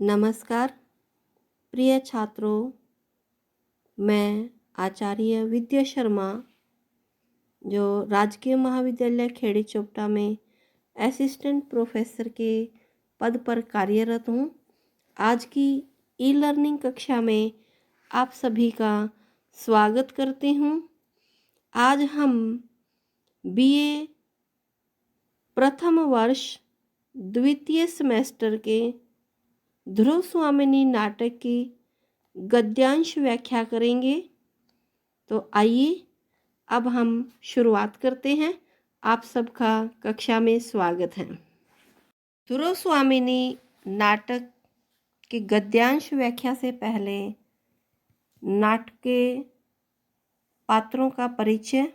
नमस्कार प्रिय छात्रों, मैं आचार्य विद्या शर्मा जो राजकीय महाविद्यालय खेड़ी चोपटा में असिस्टेंट प्रोफेसर के पद पर कार्यरत हूँ। आज की ई लर्निंग कक्षा में आप सभी का स्वागत करती हूँ। आज हम बीए प्रथम वर्ष द्वितीय सेमेस्टर के ध्रुव स्वामिनी नाटक की गद्यांश व्याख्या करेंगे। तो आइए अब हम शुरुआत करते हैं। आप सबका कक्षा में स्वागत है। ध्रुव स्वामिनी नाटक के गद्यांश व्याख्या से पहले नाटक के पात्रों का परिचय।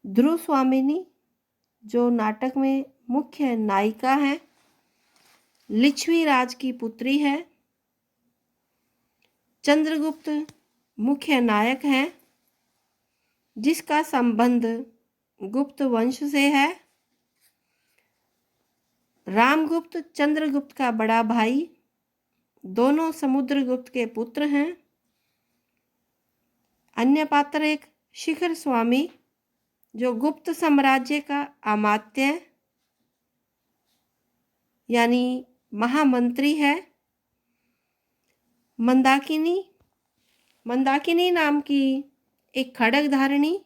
ध्रुव स्वामिनी जो नाटक में मुख्य नायिका है, लिच्छवी राज की पुत्री है। चंद्रगुप्त मुख्य नायक है जिसका संबंध गुप्त वंश से है। रामगुप्त चंद्रगुप्त का बड़ा भाई, दोनों समुद्रगुप्त के पुत्र हैं। अन्य पात्र एक शिखर स्वामी जो गुप्त साम्राज्य का अमात्य यानी महामंत्री है। मंदाकिनी नाम की एक खड्गधारिणी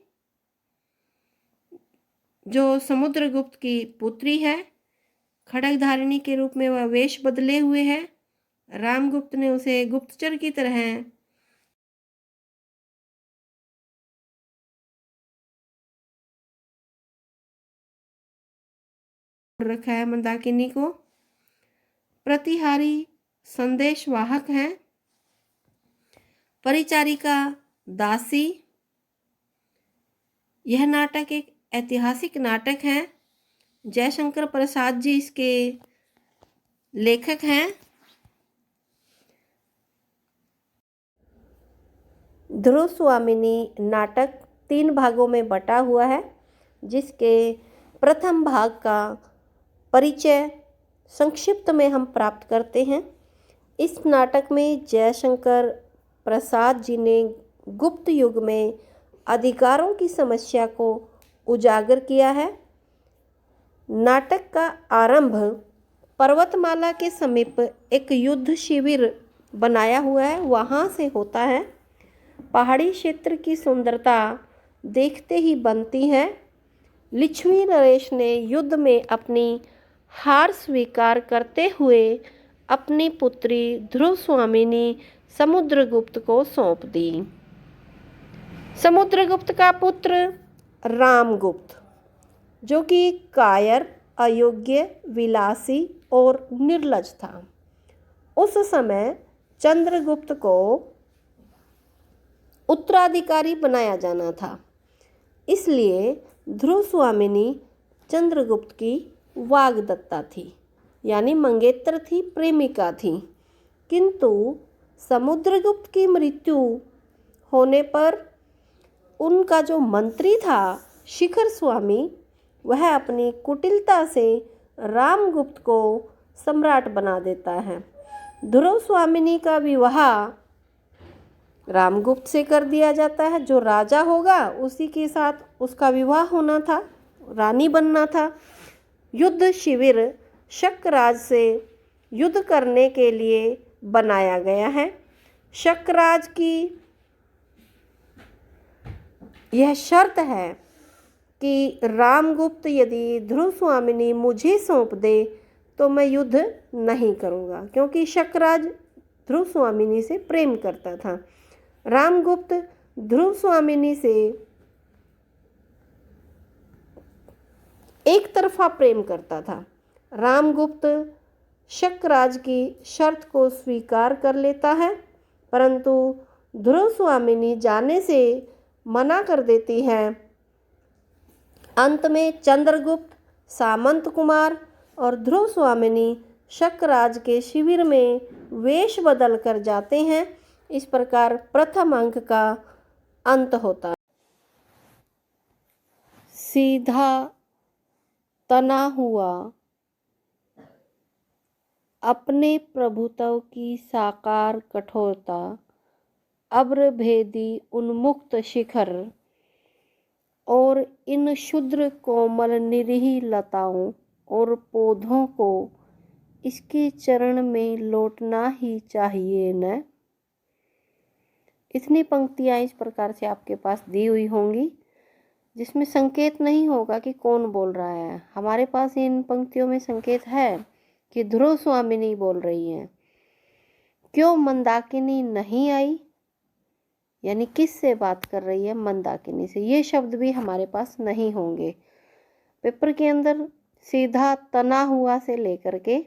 जो समुद्रगुप्त की पुत्री है। खड्गधारिणी के रूप में वह वेश बदले हुए है। रामगुप्त ने उसे गुप्तचर की तरह रखा है। मंदाकिनी को प्रतिहारी संदेशवाहक है। परिचारिका दासी। यह नाटक एक ऐतिहासिक नाटक है। जयशंकर प्रसाद जी इसके लेखक हैं। ध्रुव स्वामिनी नाटक 3 भागों में बटा हुआ है, जिसके प्रथम भाग का परिचय संक्षिप्त में हम प्राप्त करते हैं। इस नाटक में जयशंकर प्रसाद जी ने गुप्त युग में अधिकारों की समस्या को उजागर किया है। नाटक का आरंभ पर्वतमाला के समीप एक युद्ध शिविर बनाया हुआ है, वहाँ से होता है। पहाड़ी क्षेत्र की सुंदरता देखते ही बनती है। लिच्छवी नरेश ने युद्ध में अपनी हार स्वीकार करते हुए अपनी पुत्री ध्रुव स्वामिनी समुद्रगुप्त को सौंप दी। समुद्रगुप्त का पुत्र रामगुप्त, जो कि कायर, अयोग्य, विलासी और निर्लज था, उस समय चंद्रगुप्त को उत्तराधिकारी बनाया जाना था। इसलिए ध्रुव स्वामिनी चंद्रगुप्त की वाग्दत्ता थी, यानी मंगेतर थी, प्रेमिका थी। किंतु समुद्रगुप्त की मृत्यु होने पर उनका जो मंत्री था शिखर स्वामी, वह अपनी कुटिलता से रामगुप्त को सम्राट बना देता है। ध्रुव स्वामिनी का विवाह रामगुप्त से कर दिया जाता है। जो राजा होगा उसी के साथ उसका विवाह होना था, रानी बनना था। युद्ध शिविर शक्राज से युद्ध करने के लिए बनाया गया है। शक्राज की यह शर्त है कि रामगुप्त यदि ध्रुव स्वामिनी मुझे सौंप दे तो मैं युद्ध नहीं करूँगा, क्योंकि शक्राज ध्रुव स्वामिनी से प्रेम करता था। रामगुप्त ध्रुव स्वामिनी से एक तरफा प्रेम करता था। रामगुप्त शक्राज की शर्त को स्वीकार कर लेता है, परंतु ध्रुव स्वामिनी जाने से मना कर देती है। अंत में चंद्रगुप्त, सामंत कुमार और ध्रुव स्वामिनी शक्राज के शिविर में वेश बदल कर जाते हैं। इस प्रकार प्रथम अंक का अंत होता है। सीधा तना हुआ अपने प्रभुत्व की साकार कठोरता, अब्र भेदी उन्मुक्त शिखर और इन शुद्र कोमल निरीह लताओं और पौधों को इसके चरण में लौटना ही चाहिए न। इतनी पंक्तियाँ इस प्रकार से आपके पास दी हुई होंगी जिसमें संकेत नहीं होगा कि कौन बोल रहा है। हमारे पास इन पंक्तियों में संकेत है कि ध्रुव स्वामिनी बोल रही हैं। क्यों मंदाकिनी नहीं आई, यानी किस से बात कर रही है? मंदाकिनी से। ये शब्द भी हमारे पास नहीं होंगे। पेपर के अंदर सीधा तना हुआ से लेकर के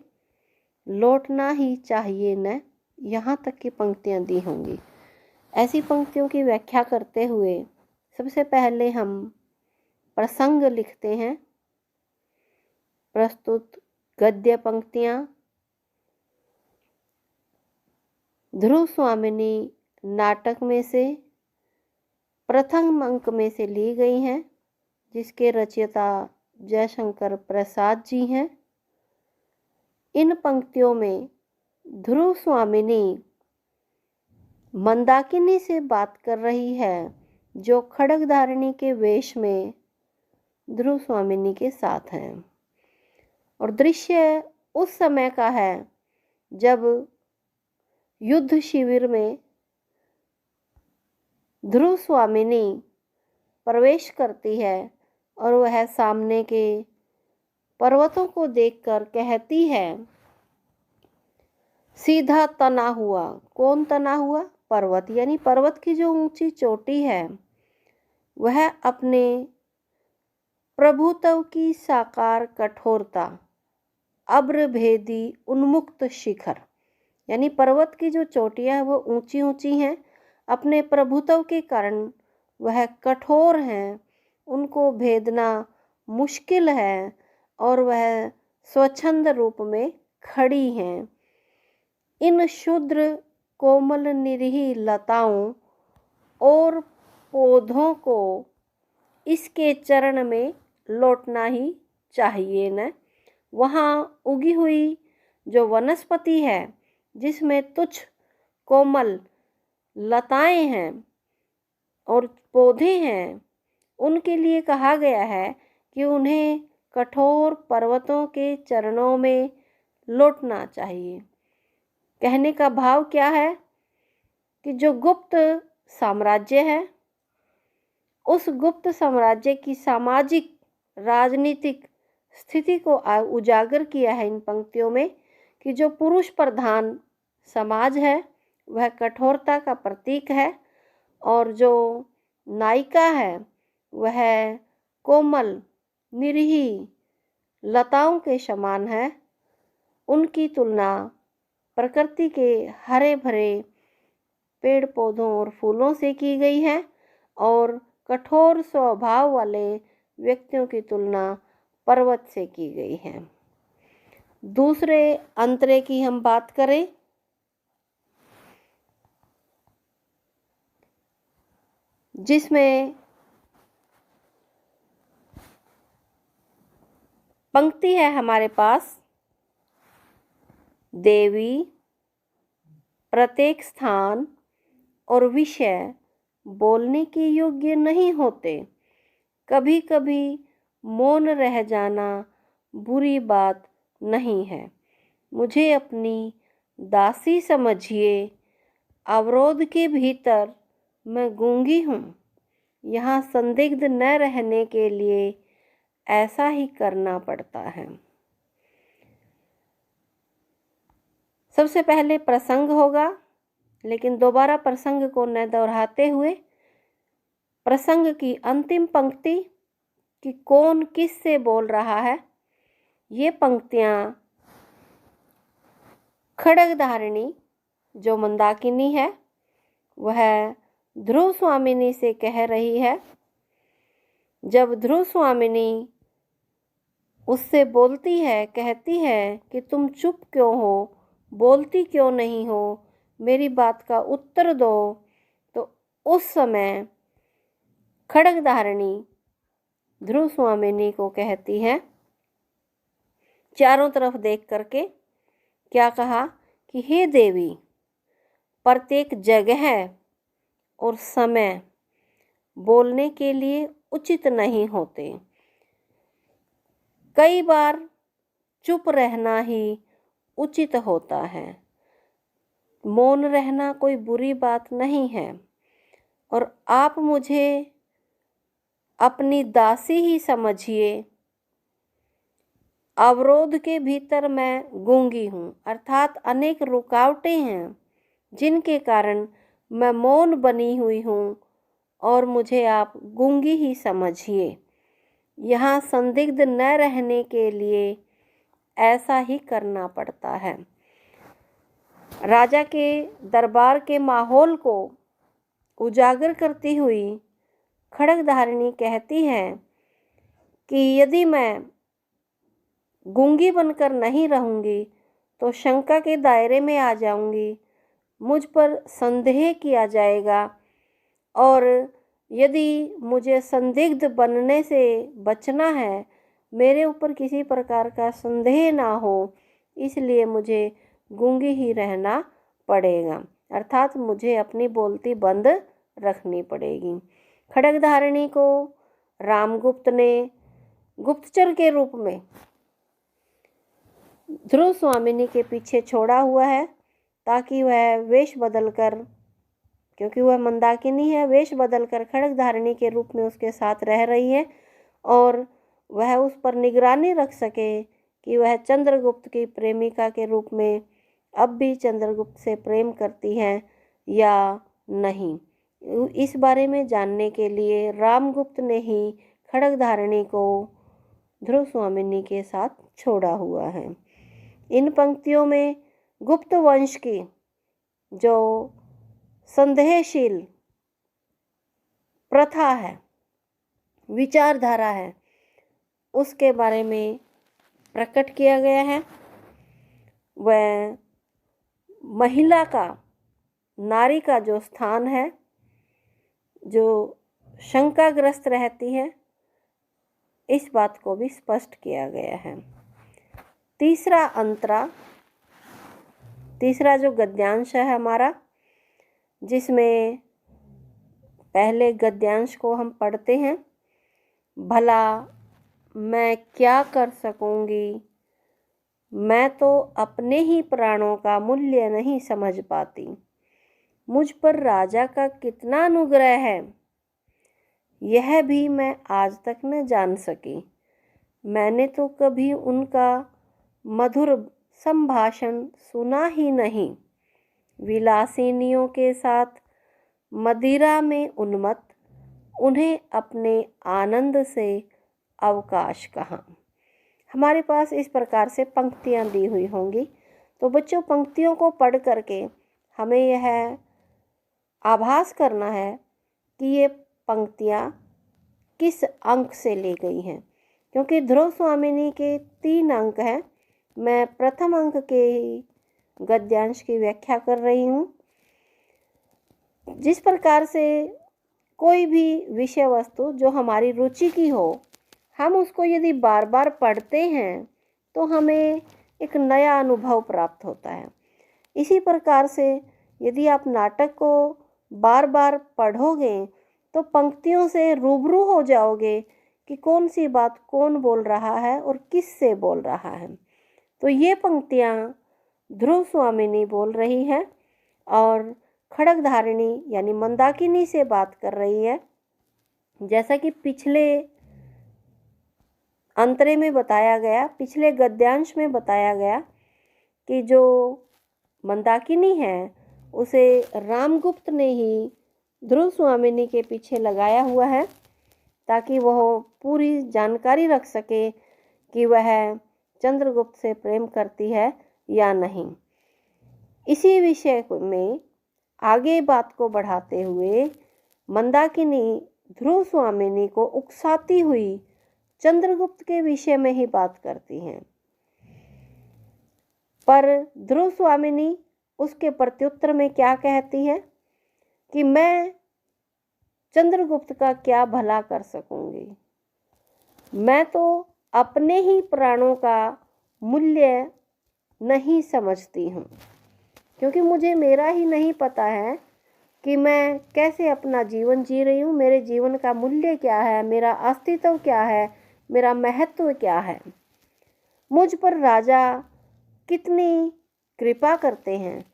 लौटना ही चाहिए न, यहाँ तक की पंक्तियाँ दी होंगी। ऐसी पंक्तियों की व्याख्या करते हुए सबसे पहले हम प्रसंग लिखते हैं। प्रस्तुत गद्य पंक्तियाँ ध्रुव स्वामिनी नाटक में से प्रथम अंक में से ली गई हैं, जिसके रचयिता जयशंकर प्रसाद जी हैं। इन पंक्तियों में ध्रुव स्वामिनी मंदाकिनी से बात कर रही है, जो खड्गधारिणी के वेश में ध्रुव स्वामिनी के साथ हैं। और दृश्य उस समय का है जब युद्ध शिविर में ध्रुव स्वामिनी प्रवेश करती है और वह सामने के पर्वतों को देखकर कहती है, सीधा तना हुआ। कौन तना हुआ? पर्वत, यानी पर्वत की जो ऊंची चोटी है वह अपने प्रभुत्व की साकार कठोरता, अब्र भेदी उन्मुक्त शिखर, यानी पर्वत की जो चोटियां हैं वो ऊंची ऊंची हैं, अपने प्रभुत्व के कारण वह कठोर हैं, उनको भेदना मुश्किल है और वह स्वच्छंद रूप में खड़ी हैं। इन शुद्र कोमल निरीह लताओं और पौधों को इसके चरण में लौटना ही चाहिए न। वहाँ उगी हुई जो वनस्पति है जिसमें तुच्छ कोमल लताएं हैं और पौधे हैं, उनके लिए कहा गया है कि उन्हें कठोर पर्वतों के चरणों में लौटना चाहिए। कहने का भाव क्या है कि जो गुप्त साम्राज्य है, उस गुप्त साम्राज्य की सामाजिक राजनीतिक स्थिति को उजागर किया है इन पंक्तियों में कि जो पुरुष प्रधान समाज है वह कठोरता का प्रतीक है और जो नायिका है वह कोमल निरीह लताओं के समान है। उनकी तुलना प्रकृति के हरे भरे पेड़ पौधों और फूलों से की गई है और कठोर स्वभाव वाले व्यक्तियों की तुलना पर्वत से की गई है। दूसरे अंतरे की हम बात करें, जिसमें पंक्ति है हमारे पास, देवी प्रत्येक स्थान और विषय बोलने के योग्य नहीं होते। कभी कभी मौन रह जाना बुरी बात नहीं है। मुझे अपनी दासी समझिए, अवरोध के भीतर मैं गूंगी हूँ। यहाँ संदिग्ध न रहने के लिए ऐसा ही करना पड़ता है। सबसे पहले प्रसंग होगा, लेकिन दोबारा प्रसंग को न दोहराते हुए प्रसंग की अंतिम पंक्ति कि कौन किस से बोल रहा है, ये पंक्तियाँ खड्गधारिणी जो मंदाकिनी है वह ध्रुव स्वामिनी से कह रही है। जब ध्रुव स्वामिनी उससे बोलती है, कहती है कि तुम चुप क्यों हो, बोलती क्यों नहीं हो, मेरी बात का उत्तर दो, तो उस समय खड्गधारिणी ध्रुव स्वामिनी को कहती है चारों तरफ देख करके क्या कहा कि हे देवी, प्रत्येक जगह और समय बोलने के लिए उचित नहीं होते। कई बार चुप रहना ही उचित होता है। मौन रहना कोई बुरी बात नहीं है और आप मुझे अपनी दासी ही समझिए। अवरोध के भीतर मैं गूंगी हूँ, अर्थात अनेक रुकावटें हैं जिनके कारण मैं मौन बनी हुई हूँ और मुझे आप गूंगी ही समझिए। यहाँ संदिग्ध न रहने के लिए ऐसा ही करना पड़ता है। राजा के दरबार के माहौल को उजागर करती हुई खड्गधारिणी कहती है कि यदि मैं गूंगी बनकर नहीं रहूंगी तो शंका के दायरे में आ जाऊंगी, मुझ पर संदेह किया जाएगा और यदि मुझे संदिग्ध बनने से बचना है, मेरे ऊपर किसी प्रकार का संदेह ना हो, इसलिए मुझे गूंगी ही रहना पड़ेगा, अर्थात मुझे अपनी बोलती बंद रखनी पड़ेगी। खड्गधारिणी को रामगुप्त ने गुप्तचर के रूप में ध्रुव स्वामिनी के पीछे छोड़ा हुआ है ताकि वह वेश बदलकर, क्योंकि वह मंदाकिनी है, वेश बदलकर खड्गधारिणी के रूप में उसके साथ रह रही है और वह उस पर निगरानी रख सके कि वह चंद्रगुप्त की प्रेमिका के रूप में अब भी चंद्रगुप्त से प्रेम करती हैं या नहीं। इस बारे में जानने के लिए रामगुप्त ने ही खड्गधारिणी को ध्रुव स्वामिनी के साथ छोड़ा हुआ है। इन पंक्तियों में गुप्त वंश की जो संदेहशील प्रथा है, विचारधारा है, उसके बारे में प्रकट किया गया है। वह महिला का, नारी का जो स्थान है, जो शंकाग्रस्त रहती है, इस बात को भी स्पष्ट किया गया है। तीसरा जो गद्यांश है हमारा, जिसमें पहले गद्यांश को हम पढ़ते हैं। भला मैं क्या कर सकूंगी, मैं तो अपने ही प्राणों का मूल्य नहीं समझ पाती। मुझ पर राजा का कितना अनुग्रह है, यह भी मैं आज तक न जान सकी। मैंने तो कभी उनका मधुर संभाषण सुना ही नहीं। विलासिनियों के साथ मदिरा में उन्मत्त, उन्हें अपने आनंद से अवकाश कहाँ। हमारे पास इस प्रकार से पंक्तियाँ दी हुई होंगी। तो बच्चों, पंक्तियों को पढ़ करके हमें यह आभास करना है कि ये पंक्तियाँ किस अंक से ली गई हैं, क्योंकि ध्रुव स्वामिनी के 3 अंक हैं। मैं प्रथम अंक के ही गद्यांश की व्याख्या कर रही हूँ। जिस प्रकार से कोई भी विषय वस्तु जो हमारी रुचि की हो, हम उसको यदि बार बार पढ़ते हैं तो हमें एक नया अनुभव प्राप्त होता है। इसी प्रकार से यदि आप नाटक को बार बार पढ़ोगे तो पंक्तियों से रूबरू हो जाओगे कि कौन सी बात कौन बोल रहा है और किस से बोल रहा है। तो ये पंक्तियाँ ध्रुव स्वामिनी बोल रही है और खड्गधारिणी यानी मंदाकिनी से बात कर रही है। जैसा कि पिछले अंतरे में बताया गया, पिछले गद्यांश में बताया गया कि जो मंदाकिनी है उसे रामगुप्त ने ही ध्रुव स्वामिनी के पीछे लगाया हुआ है ताकि वह पूरी जानकारी रख सके कि वह चंद्रगुप्त से प्रेम करती है या नहीं। इसी विषय में आगे बात को बढ़ाते हुए मंदाकिनी ध्रुव स्वामिनी को उकसाती हुई चंद्रगुप्त के विषय में ही बात करती हैं, पर ध्रुव स्वामिनी उसके प्रत्युत्तर में क्या कहती है कि मैं चंद्रगुप्त का क्या भला कर सकूंगी, मैं तो अपने ही प्राणों का मूल्य नहीं समझती हूँ, क्योंकि मुझे मेरा ही नहीं पता है कि मैं कैसे अपना जीवन जी रही हूँ, मेरे जीवन का मूल्य क्या है, मेरा अस्तित्व क्या है, मेरा महत्व क्या है। मुझ पर राजा कितनी कृपा करते हैं,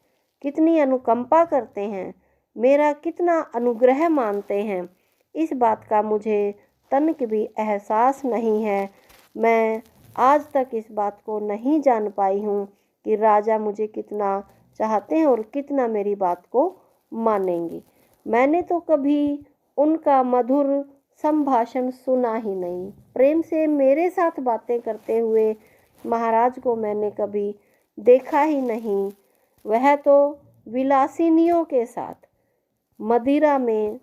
कितनी अनुकंपा करते हैं, मेरा कितना अनुग्रह मानते हैं, इस बात का मुझे तनिक भी एहसास नहीं है। मैं आज तक इस बात को नहीं जान पाई हूँ कि राजा मुझे कितना चाहते हैं और कितना मेरी बात को मानेंगे। मैंने तो कभी उनका मधुर संभाषण सुना ही नहीं। प्रेम से मेरे साथ बातें करते हुए महाराज को मैंने कभी देखा ही नहीं। वह तो विलासिनियों के साथ मदिरा में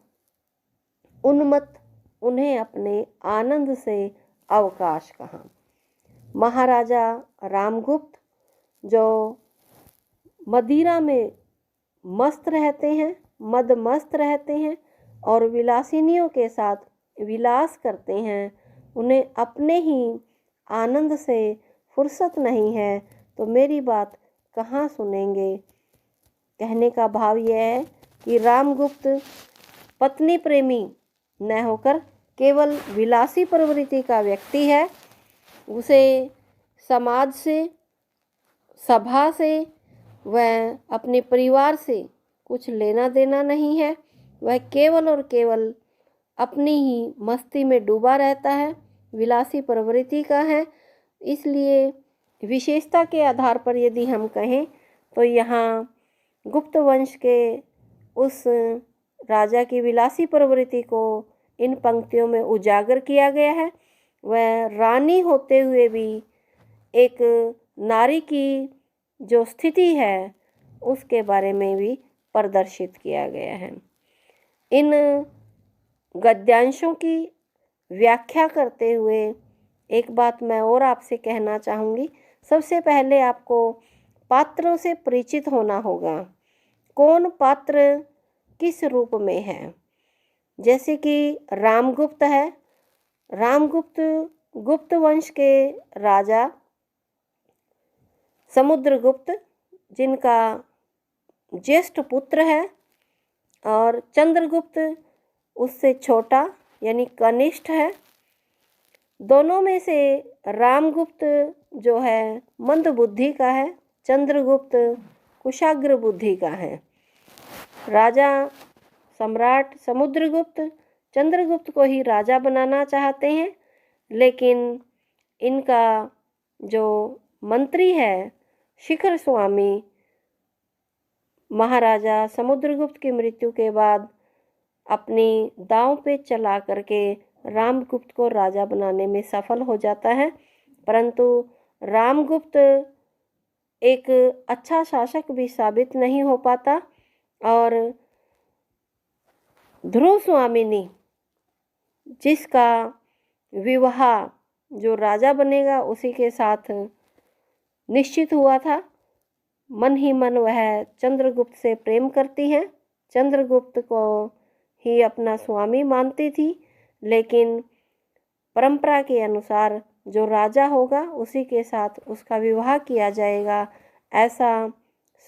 उन्मत्त, उन्हें अपने आनंद से अवकाश कहाँ। महाराजा रामगुप्त जो मदिरा में मस्त रहते हैं, मदमस्त रहते हैं और विलासिनियों के साथ विलास करते हैं, उन्हें अपने ही आनंद से फुर्सत नहीं है, तो मेरी बात कहाँ सुनेंगे। कहने का भाव यह है कि रामगुप्त पत्नी प्रेमी न होकर केवल विलासी प्रवृत्ति का व्यक्ति है। उसे समाज से, सभा से, वह अपने परिवार से कुछ लेना देना नहीं है। वह केवल और केवल अपनी ही मस्ती में डूबा रहता है, विलासी प्रवृत्ति का है। इसलिए विशेषता के आधार पर यदि हम कहें तो यहाँ गुप्त वंश के उस राजा की विलासी प्रवृत्ति को इन पंक्तियों में उजागर किया गया है। वह रानी होते हुए भी एक नारी की जो स्थिति है उसके बारे में भी प्रदर्शित किया गया है। इन गद्यांशों की व्याख्या करते हुए एक बात मैं और आपसे कहना चाहूँगी। सबसे पहले आपको पात्रों से परिचित होना होगा, कौन पात्र किस रूप में है। जैसे कि रामगुप्त है, रामगुप्त गुप्त वंश के राजा समुद्रगुप्त जिनका ज्येष्ठ पुत्र है, और चंद्रगुप्त उससे छोटा यानी कनिष्ठ है। दोनों में से रामगुप्त जो है मंद बुद्धि का है, चंद्रगुप्त कुशाग्र बुद्धि का है। राजा सम्राट समुद्रगुप्त चंद्रगुप्त को ही राजा बनाना चाहते हैं, लेकिन इनका जो मंत्री है शिखर स्वामी, महाराजा समुद्रगुप्त की मृत्यु के बाद अपनी दांव पे चला करके रामगुप्त को राजा बनाने में सफल हो जाता है। परंतु रामगुप्त एक अच्छा शासक भी साबित नहीं हो पाता और ध्रुव स्वामिनी जिसका विवाह जो राजा बनेगा उसी के साथ निश्चित हुआ था, मन ही मन वह चंद्रगुप्त से प्रेम करती हैं, चंद्रगुप्त को ही अपना स्वामी मानती थी। लेकिन परंपरा के अनुसार जो राजा होगा उसी के साथ उसका विवाह किया जाएगा, ऐसा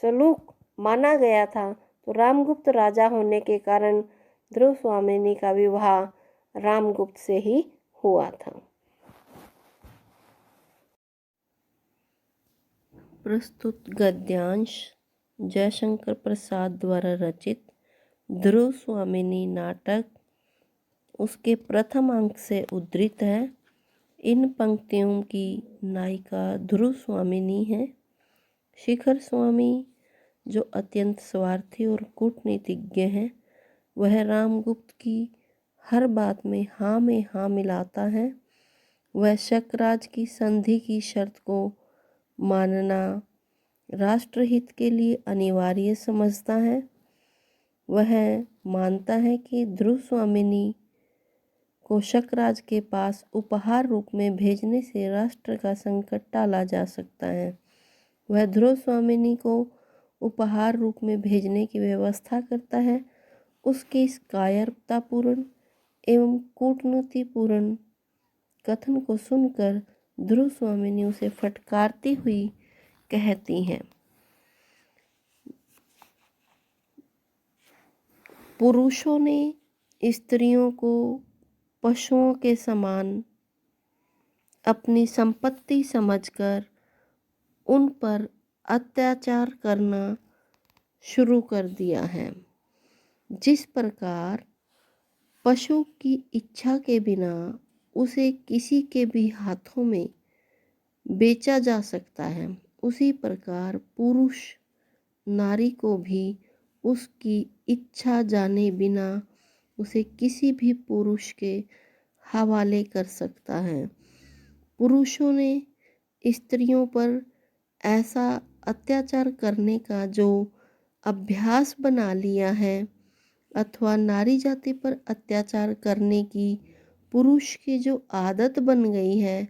सलूक माना गया था। तो रामगुप्त राजा होने के कारण ध्रुव स्वामिनी का विवाह रामगुप्त से ही हुआ था। प्रस्तुत गद्यांश जयशंकर प्रसाद द्वारा रचित ध्रुव स्वामिनी नाटक उसके प्रथम अंक से उद्धृत है। इन पंक्तियों की नायिका ध्रुव स्वामिनी है। शिखर स्वामी जो अत्यंत स्वार्थी और कूटनीतिज्ञ हैं, वह रामगुप्त की हर बात में हाँ मिलाता है। वह शकराज की संधि की शर्त को मानना राष्ट्रहित के लिए अनिवार्य समझता है। वह मानता है कि ध्रुव स्वामिनी को शकराज के पास उपहार रूप में भेजने से राष्ट्र का संकट टाला जा सकता है। वह ध्रुव स्वामिनी को उपहार रूप में भेजने की व्यवस्था करता है। उसके इस कायरतापूर्ण एवं कूटनीतिपूर्ण कथन को सुनकर ध्रुव स्वामिनी उसे फटकारती हुई कहती हैं। पुरुषों ने स्त्रियों को पशुओं के समान अपनी संपत्ति समझकर उन पर अत्याचार करना शुरू कर दिया है। जिस प्रकार पशु की इच्छा के बिना उसे किसी के भी हाथों में बेचा जा सकता है, उसी प्रकार पुरुष नारी को भी उसकी इच्छा जाने बिना उसे किसी भी पुरुष के हवाले कर सकता है। पुरुषों ने स्त्रियों पर ऐसा अत्याचार करने का जो अभ्यास बना लिया है अथवा नारी जाति पर अत्याचार करने की पुरुष की जो आदत बन गई है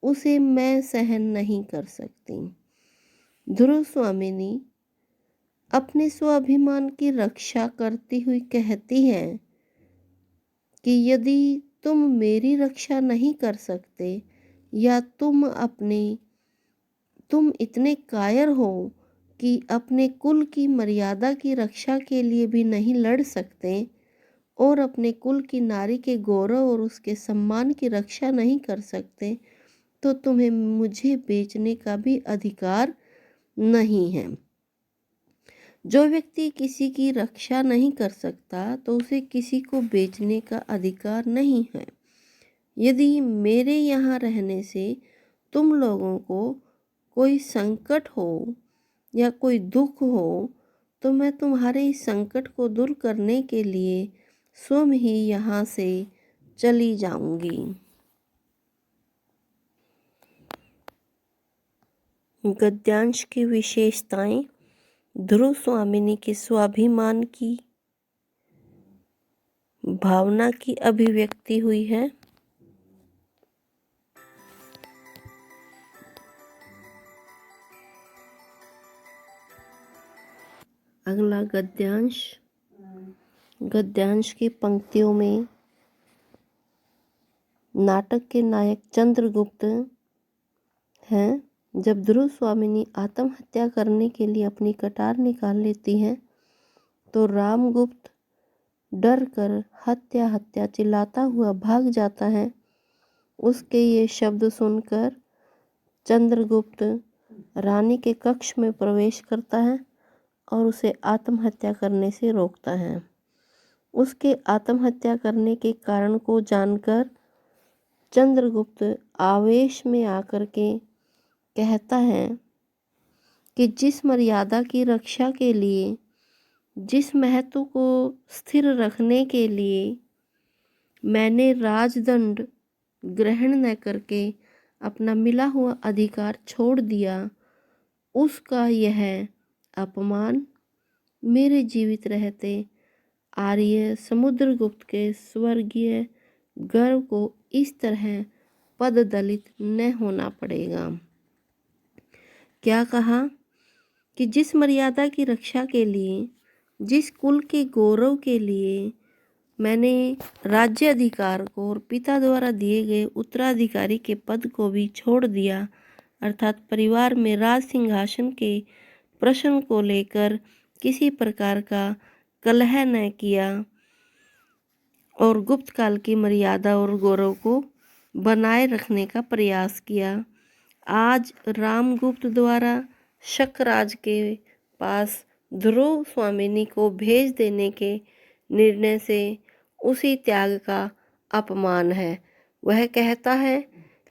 उसे मैं सहन नहीं कर सकती। ध्रुव स्वामिनी अपने स्वाभिमान की रक्षा करती हुई कहती है कि यदि तुम मेरी रक्षा नहीं कर सकते या तुम इतने कायर हो कि अपने कुल की मर्यादा की रक्षा के लिए भी नहीं लड़ सकते और अपने कुल की नारी के गौरव और उसके सम्मान की रक्षा नहीं कर सकते, तो तुम्हें मुझे बेचने का भी अधिकार नहीं है। जो व्यक्ति किसी की रक्षा नहीं कर सकता तो उसे किसी को बेचने का अधिकार नहीं है। यदि मेरे यहाँ रहने से तुम लोगों को कोई संकट हो या कोई दुख हो तो मैं तुम्हारे इस संकट को दूर करने के लिए स्वयं ही यहाँ से चली जाऊंगी। गद्यांश की विशेषताएं। ध्रुव स्वामिनी के स्वाभिमान की भावना की अभिव्यक्ति हुई है। अगला गद्यांश। गद्यांश की पंक्तियों में नाटक के नायक चंद्रगुप्त हैं। जब ध्रुव स्वामिनी आत्महत्या करने के लिए अपनी कटार निकाल लेती हैं तो रामगुप्त डर कर हत्या हत्या चिल्लाता हुआ भाग जाता है। उसके ये शब्द सुनकर चंद्रगुप्त रानी के कक्ष में प्रवेश करता है और उसे आत्महत्या करने से रोकता है। उसके आत्महत्या करने के कारण को जानकर चंद्रगुप्त आवेश में आकर के कहता है कि जिस मर्यादा की रक्षा के लिए, जिस महत्व को स्थिर रखने के लिए मैंने राजदंड ग्रहण न करके अपना मिला हुआ अधिकार छोड़ दिया, उसका यह अपमान मेरे जीवित रहते आर्य समुद्रगुप्त के स्वर्गीय गर्व को इस तरह पददलित न होना पड़ेगा। क्या कहा कि जिस मर्यादा की रक्षा के लिए, जिस कुल के गौरव के लिए मैंने राज्य अधिकार को और पिता द्वारा दिए गए उत्तराधिकारी के पद को भी छोड़ दिया, अर्थात परिवार में राज सिंहासन के प्रश्न को लेकर किसी प्रकार का कलह न किया और गुप्त काल की मर्यादा और गौरव को बनाए रखने का प्रयास किया, आज रामगुप्त द्वारा शकराज के पास ध्रुव स्वामिनी को भेज देने के निर्णय से उसी त्याग का अपमान है। वह कहता है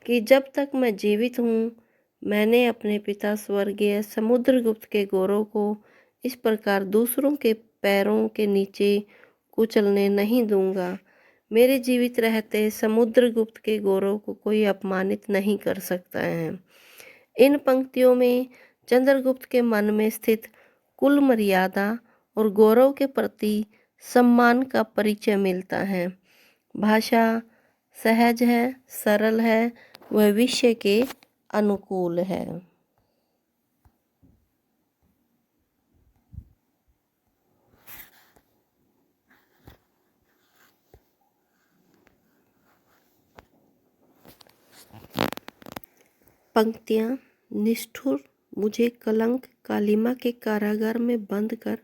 कि जब तक मैं जीवित हूँ मैंने अपने पिता स्वर्गीय समुद्रगुप्त के गौरव को इस प्रकार दूसरों के पैरों के नीचे कुचलने नहीं दूंगा। मेरे जीवित रहते समुद्रगुप्त के गौरव को कोई अपमानित नहीं कर सकता है। इन पंक्तियों में चंद्रगुप्त के मन में स्थित कुल मर्यादा और गौरव के प्रति सम्मान का परिचय मिलता है। भाषा सहज है, सरल है, वह विषय के अनुकूल है। पंक्तियाँ। निष्ठुर मुझे कलंक कालिमा के कारागार में बंद कर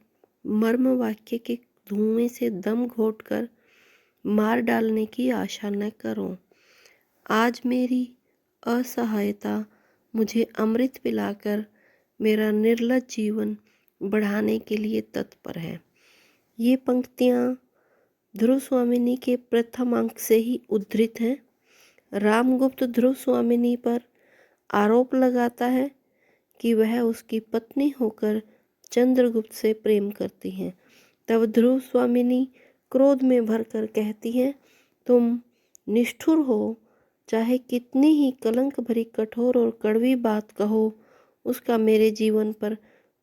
मर्म वाक्य के धुएं से दम घोटकर मार डालने की आशा न करो। आज मेरी असहायता मुझे अमृत पिलाकर मेरा निर्लज जीवन बढ़ाने के लिए तत्पर है। ये पंक्तियाँ ध्रुव स्वामिनी के प्रथम अंक से ही उद्धृत हैं। रामगुप्त ध्रुव स्वामिनी पर आरोप लगाता है कि वह उसकी पत्नी होकर चंद्रगुप्त से प्रेम करती हैं। तब ध्रुव स्वामिनी क्रोध में भरकर कहती हैं, तुम निष्ठुर हो, चाहे कितनी ही कलंक भरी कठोर और कड़वी बात कहो, उसका मेरे जीवन पर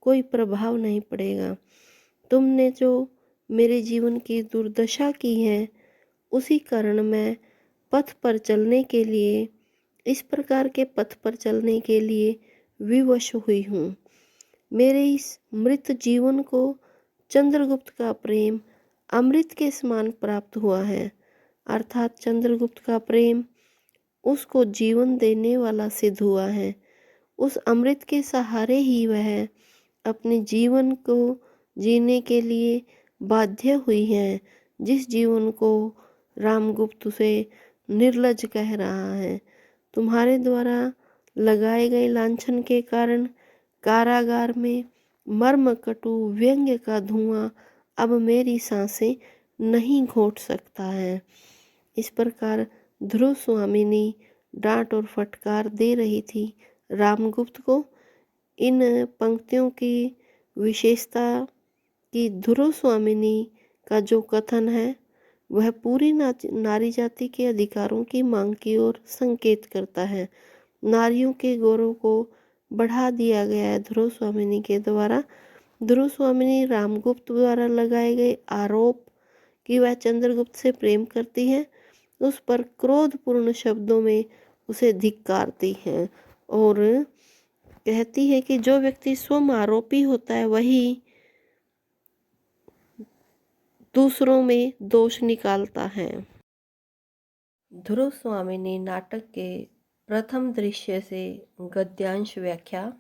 कोई प्रभाव नहीं पड़ेगा। तुमने जो मेरे जीवन की दुर्दशा की है, उसी कारण मैं पथ पर चलने के लिए, इस प्रकार के पथ पर चलने के लिए विवश हुई हूँ। मेरे इस मृत जीवन को चंद्रगुप्त का प्रेम अमृत के समान प्राप्त हुआ है, अर्थात चंद्रगुप्त का प्रेम उसको जीवन देने वाला सिद्ध हुआ है। उस अमृत के सहारे ही वह अपने जीवन को जीने के लिए बाध्य हुई है, जिस जीवन को रामगुप्त उसे निर्लज कह रहा है। तुम्हारे द्वारा लगाए गए लांछन के कारण कारागार में मर्म कटु व्यंग्य का धुआं अब मेरी सांसें नहीं घोट सकता है। इस प्रकार ध्रुव स्वामिनी डांट और फटकार दे रही थी रामगुप्त को। इन पंक्तियों की विशेषता कि ध्रुव स्वामिनी का जो कथन है वह पूरी नारी जाति के अधिकारों की मांग की ओर संकेत करता है। नारियों के गौरव को बढ़ा दिया गया है ध्रुव स्वामिनी के द्वारा। ध्रुव स्वामिनी रामगुप्त द्वारा लगाए गए आरोप कि वह चंद्रगुप्त से प्रेम करती है, उस पर क्रोधपूर्ण शब्दों में उसे धिक्कारती हैं और कहती है कि जो व्यक्ति स्वयं आरोपी होता है वही दूसरों में दोष निकालता है। ध्रुव स्वामिनी नाटक के प्रथम दृश्य से गद्यांश व्याख्या।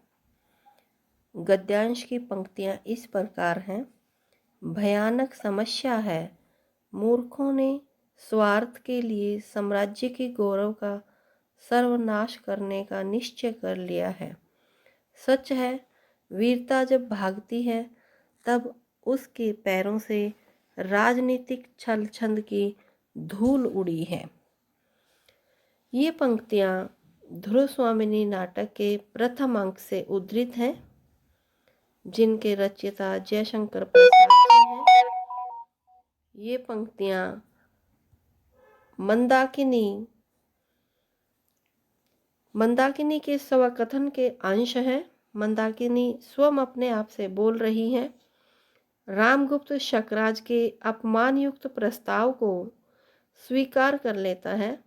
गद्यांश की पंक्तियाँ इस प्रकार हैं। भयानक समस्या है, मूर्खों ने स्वार्थ के लिए साम्राज्य के गौरव का सर्वनाश करने का निश्चय कर लिया है। सच है, वीरता जब भागती है तब उसके पैरों से राजनीतिक छल छंद की धूल उड़ी है। ये पंक्तियाँ ध्रुव स्वामिनी नाटक के प्रथम अंक से उद्धृत हैं, जिनके रचयिता जयशंकर प्रसाद जी हैं। ये पंक्तियाँ मंदाकिनी के स्वकथन के अंश हैं। मंदाकिनी स्वयं अपने आप से बोल रही हैं। रामगुप्त शकराज के अपमानयुक्त प्रस्ताव को स्वीकार कर लेता है।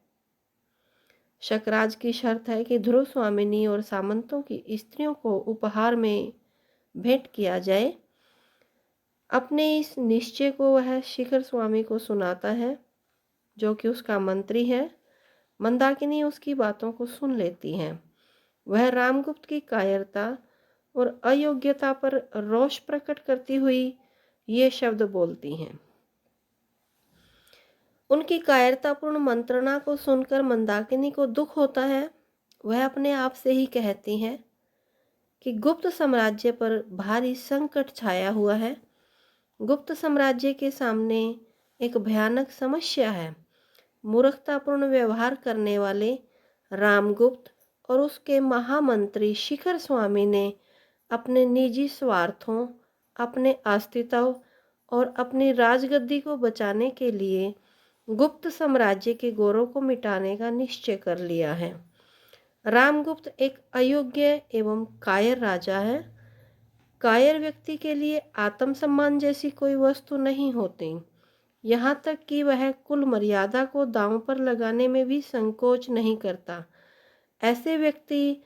शकराज की शर्त है कि ध्रुव स्वामिनी और सामंतों की स्त्रियों को उपहार में भेंट किया जाए। अपने इस निश्चय को वह शिखर स्वामी को सुनाता है, जो कि उसका मंत्री है। मंदाकिनी उसकी बातों को सुन लेती हैं। वह रामगुप्त की कायरता और अयोग्यता पर रोष प्रकट करती हुई ये शब्द बोलती हैं। उनकी कायरतापूर्ण मंत्रणा को सुनकर मंदाकिनी को दुख होता है। वह अपने आप से ही कहती हैं कि गुप्त साम्राज्य पर भारी संकट छाया हुआ है। गुप्त साम्राज्य के सामने एक भयानक समस्या है। मूर्खतापूर्ण व्यवहार करने वाले रामगुप्त और उसके महामंत्री शिखर स्वामी ने अपने निजी स्वार्थों, अपने अस्तित्व और अपनी राजगद्दी को बचाने के लिए गुप्त साम्राज्य के गौरव को मिटाने का निश्चय कर लिया है। रामगुप्त एक अयोग्य एवं कायर राजा है। कायर व्यक्ति के लिए आत्मसम्मान जैसी कोई वस्तु नहीं होती। यहाँ तक कि वह कुल मर्यादा को दांव पर लगाने में भी संकोच नहीं करता। ऐसे व्यक्ति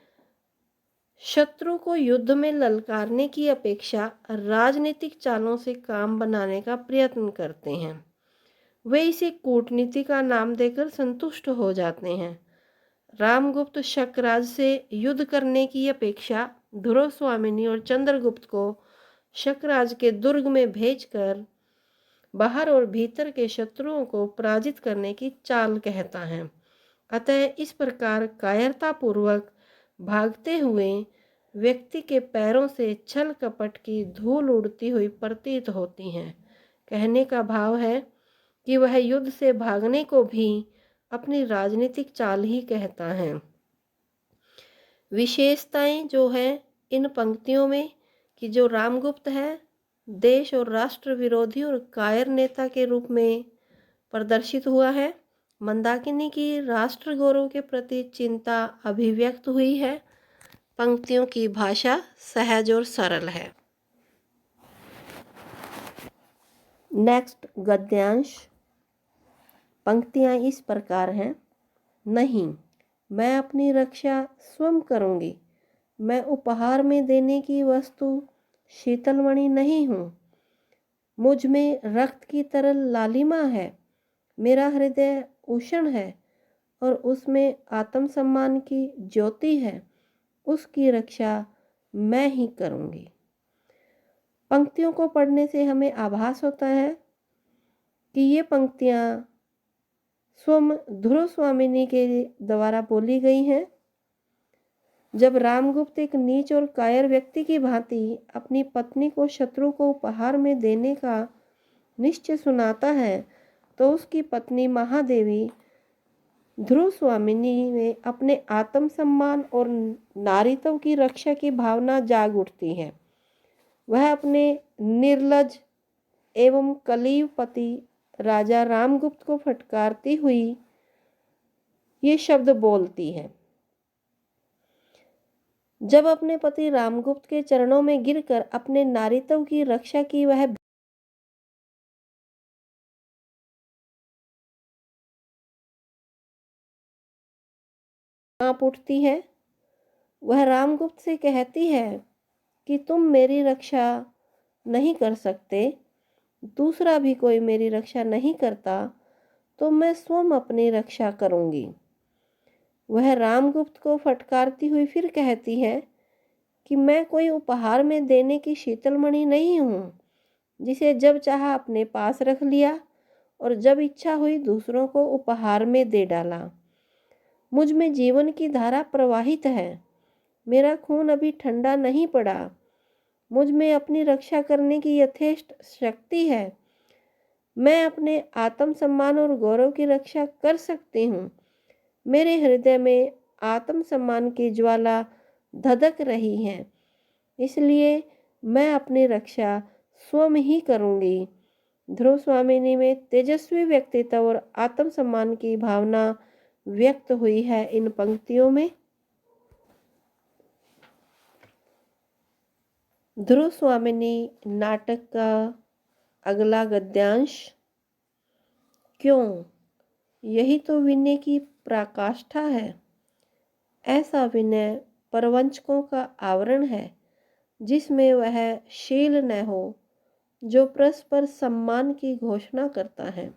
शत्रु को युद्ध में ललकारने की अपेक्षा राजनीतिक चालों से काम बनाने का प्रयत्न करते हैं। वे इसे कूटनीति का नाम देकर संतुष्ट हो जाते हैं। रामगुप्त शकराज से युद्ध करने की अपेक्षा ध्रुव स्वामिनी और चंद्रगुप्त को शकराज के दुर्ग में भेजकर बाहर और भीतर के शत्रुओं को पराजित करने की चाल कहता है। अतः इस प्रकार कायरतापूर्वक भागते हुए व्यक्ति के पैरों से छल कपट की धूल उड़ती हुई प्रतीत होती है। कहने का भाव है कि वह युद्ध से भागने को भी अपनी राजनीतिक चाल ही कहता है। विशेषताएं जो है इन पंक्तियों में कि जो रामगुप्त है देश और राष्ट्र विरोधी और कायर नेता के रूप में प्रदर्शित हुआ है। मंदाकिनी की राष्ट्र गौरव के प्रति चिंता अभिव्यक्त हुई है। पंक्तियों की भाषा सहज और सरल है। नेक्स्ट गद्यांश। पंक्तियां इस प्रकार हैं। नहीं, मैं अपनी रक्षा स्वयं करूंगी। मैं उपहार में देने की वस्तु शीतलमणि नहीं हूँ। मुझ में रक्त की तरल लालिमा है। मेरा हृदय उष्ण है और उसमें आत्मसम्मान की ज्योति है। उसकी रक्षा मैं ही करूंगी। पंक्तियों को पढ़ने से हमें आभास होता है कि ये पंक्तियाँ स्वयं ध्रुव स्वामिनी के द्वारा बोली गई हैं। जब रामगुप्त एक नीच और कायर व्यक्ति की भांति अपनी पत्नी को शत्रु को उपहार में देने का निश्चय सुनाता है तो उसकी पत्नी महादेवी ध्रुव स्वामिनी में अपने आत्मसम्मान और नारीत्व की रक्षा की भावना जाग उठती है। वह अपने निर्लज एवं कलीव पति राजा रामगुप्त को फटकारती हुई ये शब्द बोलती है। जब अपने पति रामगुप्त के चरणों में गिरकर अपने नारीत्व की रक्षा की वह कांप उठती है। वह रामगुप्त से कहती है कि तुम मेरी रक्षा नहीं कर सकते, दूसरा भी कोई मेरी रक्षा नहीं करता तो मैं स्वयं अपनी रक्षा करूंगी। वह रामगुप्त को फटकारती हुई फिर कहती है कि मैं कोई उपहार में देने की शीतलमणि नहीं हूँ जिसे जब चाहा अपने पास रख लिया और जब इच्छा हुई दूसरों को उपहार में दे डाला। मुझ में जीवन की धारा प्रवाहित है। मेरा खून अभी ठंडा नहीं पड़ा। मुझ में अपनी रक्षा करने की यथेष्ट शक्ति है। मैं अपने आत्मसम्मान और गौरव की रक्षा कर सकती हूँ। मेरे हृदय में आत्मसम्मान की ज्वाला धधक रही है, इसलिए मैं अपनी रक्षा स्वयं ही करूँगी। ध्रुव स्वामिनी में तेजस्वी व्यक्तित्व और आत्मसम्मान की भावना व्यक्त हुई है। इन पंक्तियों में ध्रुव स्वामिनी नाटक का अगला गद्यांश। क्यों, यही तो विनय की पराकाष्ठा है। ऐसा विनय परवंचकों का आवरण है जिसमें वह शील न हो जो परस्पर सम्मान की घोषणा करता है।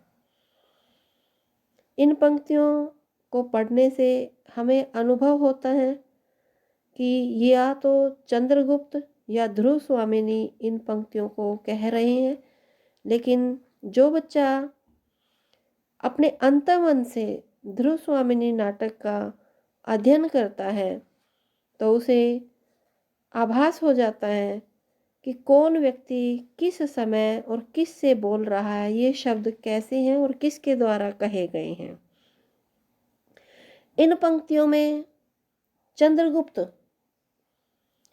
इन पंक्तियों को पढ़ने से हमें अनुभव होता है कि या तो चंद्रगुप्त या ध्रुव स्वामिनी इन पंक्तियों को कह रहे हैं, लेकिन जो बच्चा अपने अंतर्मन से ध्रुव स्वामिनी नाटक का अध्ययन करता है तो उसे आभास हो जाता है कि कौन व्यक्ति किस समय और किस से बोल रहा है, ये शब्द कैसे हैं और किसके द्वारा कहे गए हैं। इन पंक्तियों में चंद्रगुप्त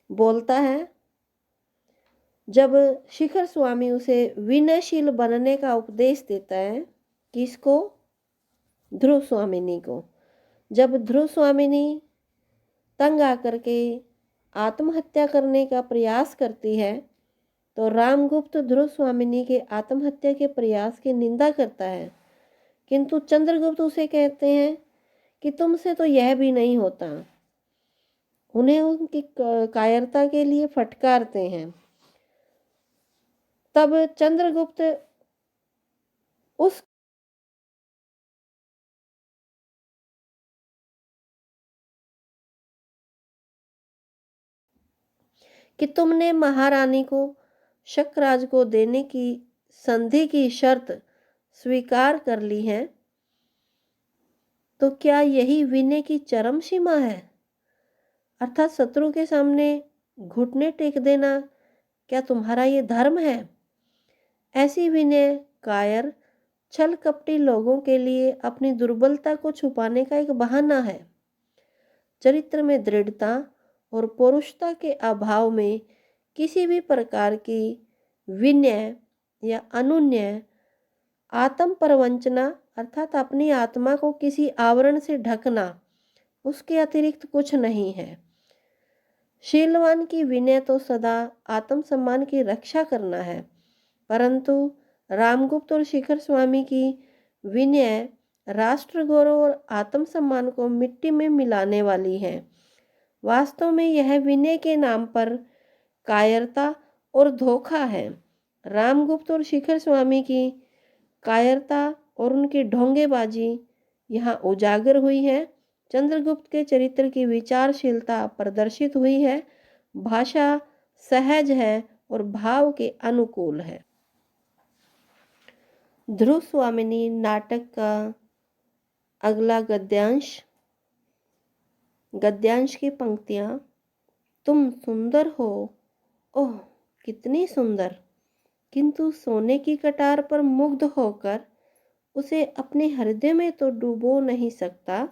बोलता है जब शिखर स्वामी उसे विनयशील बनने का उपदेश देता है। किसको? ध्रुव स्वामिनी को। जब ध्रुव स्वामिनी तंग आकर के आत्महत्या करने का प्रयास करती है तो रामगुप्त ध्रुव स्वामिनी के आत्महत्या के प्रयास की निंदा करता है, किंतु चंद्रगुप्त उसे कहते हैं कि तुमसे तो यह भी नहीं होता। उन्हें उनकी कायरता के लिए फटकारते हैं। तब चंद्रगुप्त उस कि तुमने महारानी को शक्राज को देने की संधि की शर्त स्वीकार कर ली है, तो क्या यही विनय की चरम सीमा है? अर्थात शत्रु के सामने घुटने टेक देना क्या तुम्हारा ये धर्म है? ऐसी विनय कायर छल कपटी लोगों के लिए अपनी दुर्बलता को छुपाने का एक बहाना है। चरित्र में दृढ़ता और पौरुषता के अभाव में किसी भी प्रकार की विनय या अनुनय आत्म प्रवंचना अर्थात अपनी आत्मा को किसी आवरण से ढकना, उसके अतिरिक्त कुछ नहीं है। शीलवान की विनय तो सदा आत्मसम्मान की रक्षा करना है, परंतु रामगुप्त और शिखर स्वामी की विनय राष्ट्र गौरव और आत्मसम्मान को मिट्टी में मिलाने वाली है। वास्तव में यह विनय के नाम पर कायरता और धोखा है। रामगुप्त और शिखर स्वामी की कायरता और उनकी ढोंगेबाजी यहाँ उजागर हुई है। चंद्रगुप्त के चरित्र की विचारशीलता प्रदर्शित हुई है। भाषा सहज है और भाव के अनुकूल है। ध्रुव स्वामिनी नाटक का अगला गद्यांश की पंक्तियाँ। तुम सुंदर हो, ओह कितनी सुंदर, किंतु सोने की कटार पर मुग्ध होकर उसे अपने हृदय में तो डुबो नहीं सकता।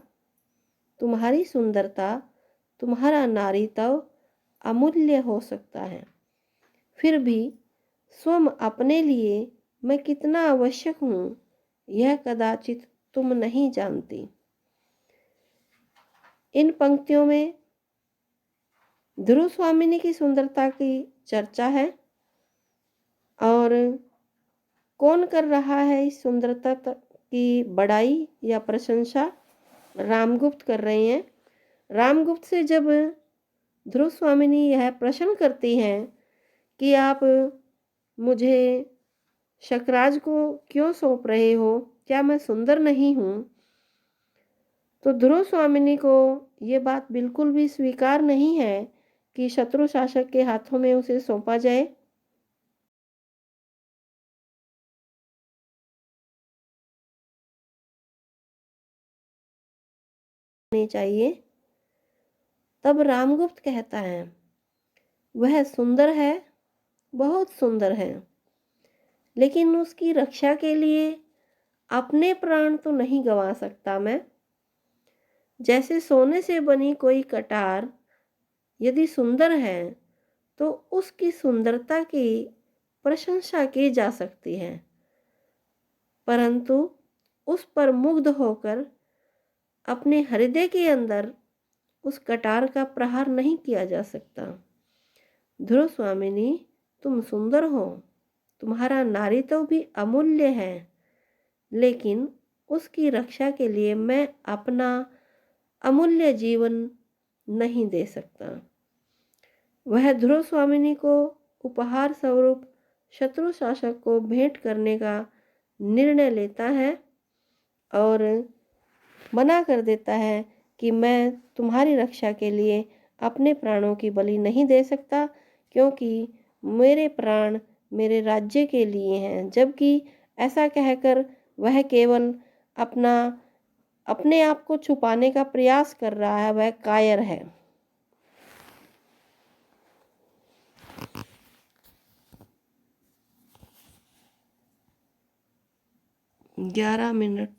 तुम्हारी सुंदरता, तुम्हारा नारीत्व अमूल्य हो सकता है, फिर भी स्वयं अपने लिए मैं कितना आवश्यक हूँ यह कदाचित तुम नहीं जानती। इन पंक्तियों में ध्रुव स्वामिनी की सुंदरता की चर्चा है और कौन कर रहा है इस सुंदरता की बड़ाई या प्रशंसा? रामगुप्त कर रहे हैं। रामगुप्त से जब ध्रुव स्वामिनी यह प्रश्न करती हैं कि आप मुझे शक्राज को क्यों सौंप रहे हो, क्या मैं सुंदर नहीं हूँ? तो ध्रुव स्वामिनी को ये बात बिल्कुल भी स्वीकार नहीं है कि शत्रु शासक के हाथों में उसे सौंपा जाए। नहीं चाहिए। तब रामगुप्त कहता है, वह सुंदर है, बहुत सुंदर है, लेकिन उसकी रक्षा के लिए अपने प्राण तो नहीं गंवा सकता मैं। जैसे सोने से बनी कोई कटार यदि सुंदर है तो उसकी सुंदरता की प्रशंसा की जा सकती है, परंतु उस पर मुग्ध होकर अपने हृदय के अंदर उस कटार का प्रहार नहीं किया जा सकता। ध्रुव स्वामिनी, तुम सुंदर हो, तुम्हारा नारीत्व भी अमूल्य है, लेकिन उसकी रक्षा के लिए मैं अपना अमूल्य जीवन नहीं दे सकता। वह ध्रुव स्वामिनी को उपहार स्वरूप शत्रु शासक को भेंट करने का निर्णय लेता है और मना कर देता है कि मैं तुम्हारी रक्षा के लिए अपने प्राणों की बलि नहीं दे सकता, क्योंकि मेरे प्राण मेरे राज्य के लिए हैं। जबकि ऐसा कहकर वह केवल अपने आप को छुपाने का प्रयास कर रहा है, वह कायर है। 11 मिनट